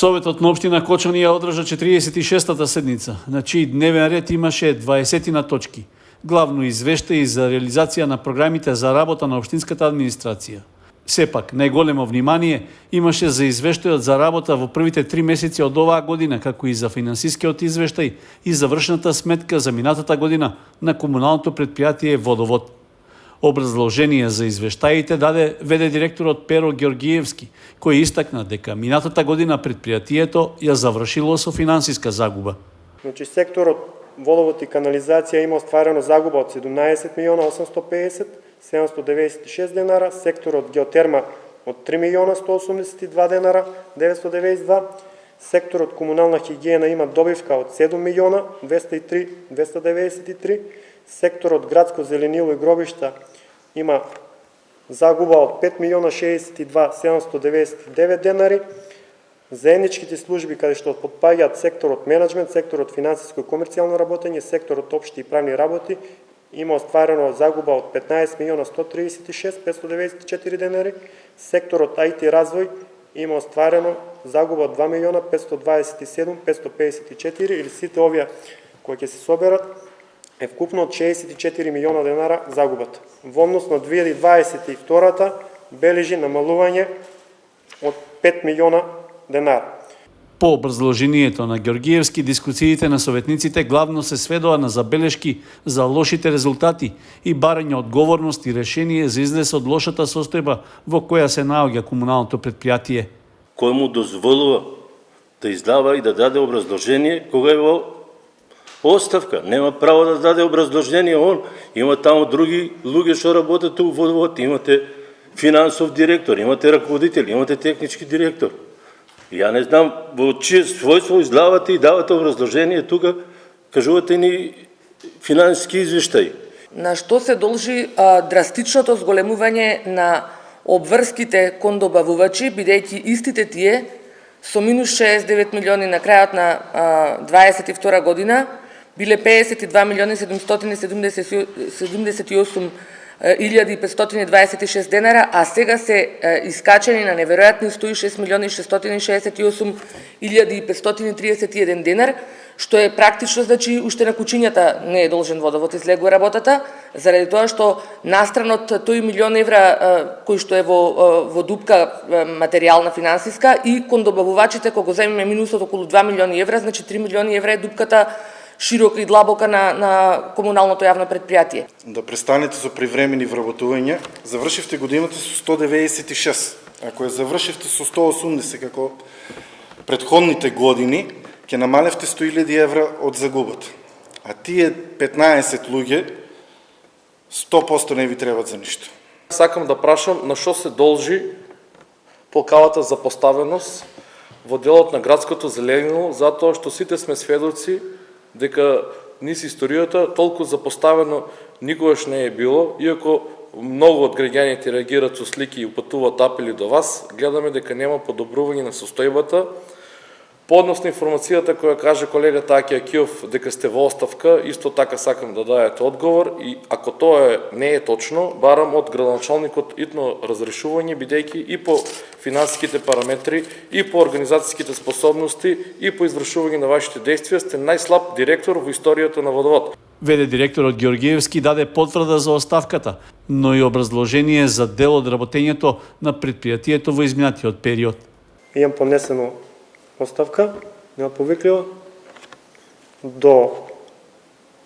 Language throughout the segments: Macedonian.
Советот на општина Кочани ја одржа 46-та седница, на чиј дневен ред имаше 20 точки, главно извештаи за реализација на програмите за работа на општинската администрација. Сепак, најголемо внимание имаше за извештајот за работа во првите 3 месеци од оваа година, како и за финансискиот извештај и завршната сметка за минатата година на комуналното предпријатие Водовод. Образложение за извештаите даде ВД директорот Перо Георгиевски, кој истакна дека минатата година предпријатието ја завршило со финансиска загуба. Значи секторот водовод и канализација има остварено загуба од 17 милиона 850 796 денара, секторот геотерма од 3 милиона 182 денара 992, секторот комунална хигиена има добивка од 7 милиона 203 293, секторот градско зеленило и гробишта има загуба од 5 милиона 62 799 денари. Заедничките служби каде што потпаѓаат секторот менеджмент, секторот финансиско и комерцијално работење, секторот општи и правни работи има остварено загуба од 15 милиона 136 594 денари. Секторот IT развој има остварено загуба од 2 милиона 527 554, или сите овие кои ќе се соберат е вкупно од 64 милиона денара загубата. Во однос на 2022-та бележи намалување од 5 милиона денара. По образложението на Георгиевски, дискусиите на советниците главно се сведоа на забелешки за лошите резултати и барање одговорност и решение за излез од лошата состојба во која се наоѓа комуналното предпријатие. Кој му дозволува да издава и да даде образложение кога е во оставка? Нема право да даде образложение он. Има таму други луѓе што работат у Водовод, имате финансов директор, имате раководител, имате технички директор. Ја не знам во чие својство излавате и давате образложение тука, кажувате ни финансиски извештаи. На што се должи драстичното зголемување на обврските кон добавувачи, бидејќи истите тие со минус 69 милиони на крајот на 22 година биле 52 милиони 778 1526 денара, а сега се искачени на неверојатни 106 милиони 668 1531 денар, што е практично, значи, уште на кучињата не е должен Водовод излегува работата, заради тоа што настран од тој милион евра кој што е во дупка материјална финансиска и кон добавувачите, кога го земеме минусот околу 2 милиони евра, значи 3 милиони евра е дупката широка и длабока на комуналното јавно предпријатие. Да престанете со привремени вработувања. Завршивте годината со 196. Ако ја завршивте со 180 како предходните години, ќе намалевте 100.000 евра од загубата. А тие 15 луѓе 100% не ви требат за ништо. Сакам да прашам на што се должи толкавата запоставеност во делот на градското зеленило, затоа што сите сме сведоци дека низ историјата толку запоставено никогаш не е било, иако многу од граѓаните реагираат со слики и упатуваат апели до вас, гледаме дека нема подобрување на состојбата. По однос на информацијата која каже колегата Аки Акиов дека сте во оставка, исто така сакам да дадете одговор и ако тоа не е точно, барам од градоначалникот итно разрешување, бидејќи и по финансиските параметри, и по организацијските способности, и по извршување на вашите действија сте најслаб директор во историјата на Водовод. ВД директорот Георгиевски даде потврда за оставката, но и образложение за дел од работењето на предпријатието во изминатиот период. Имам понесено оставка, неотповиклива, до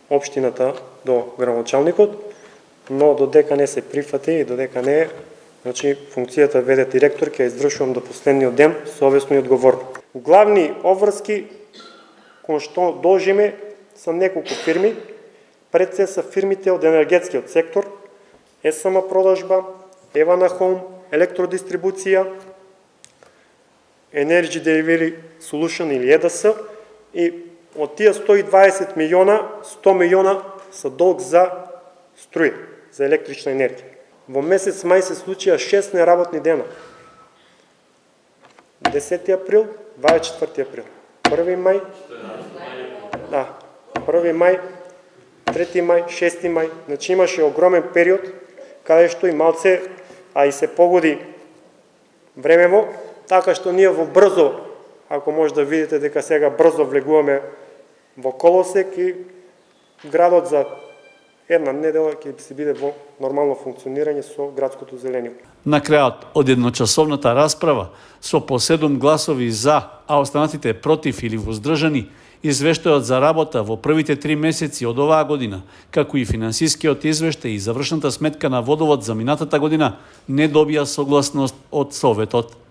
општината, до градоначалникот, но додека не се прифати и додека не е, значи функцијата ВД директор ќе извршувам до последниот ден, совесно и одговорно. Главни обврски кон што должиме са неколку фирми, пред се са фирмите од енергетскиот сектор, СМ продажба, Евана Home, електродистрибуција, Energy Delivery Solution или ЕДС, и од тие 120 милиона, 100 милиона са долг за струја, за електрична енергија. Во месец мај се случија 6 неработни дена. 10 април, 24 април, 1 мај, 1 мај, 3 мај, 6 мај, значи имаше огромен период каде што и малце, а и се погоди времево, така што ние во брзо ако може да видите дека сега брзо влегуваме во колосек и градот за една недела ќе се биде во нормално функционирање со градското зелениво. На крајот од едночасовната расправа, со по 7 гласови за, а останатите против или воздржани, извештајот за работа во првите 3 месеци од оваа година, како и финансискиот извештај и завршната сметка на водовод за минатата година, не добија согласност од Советот.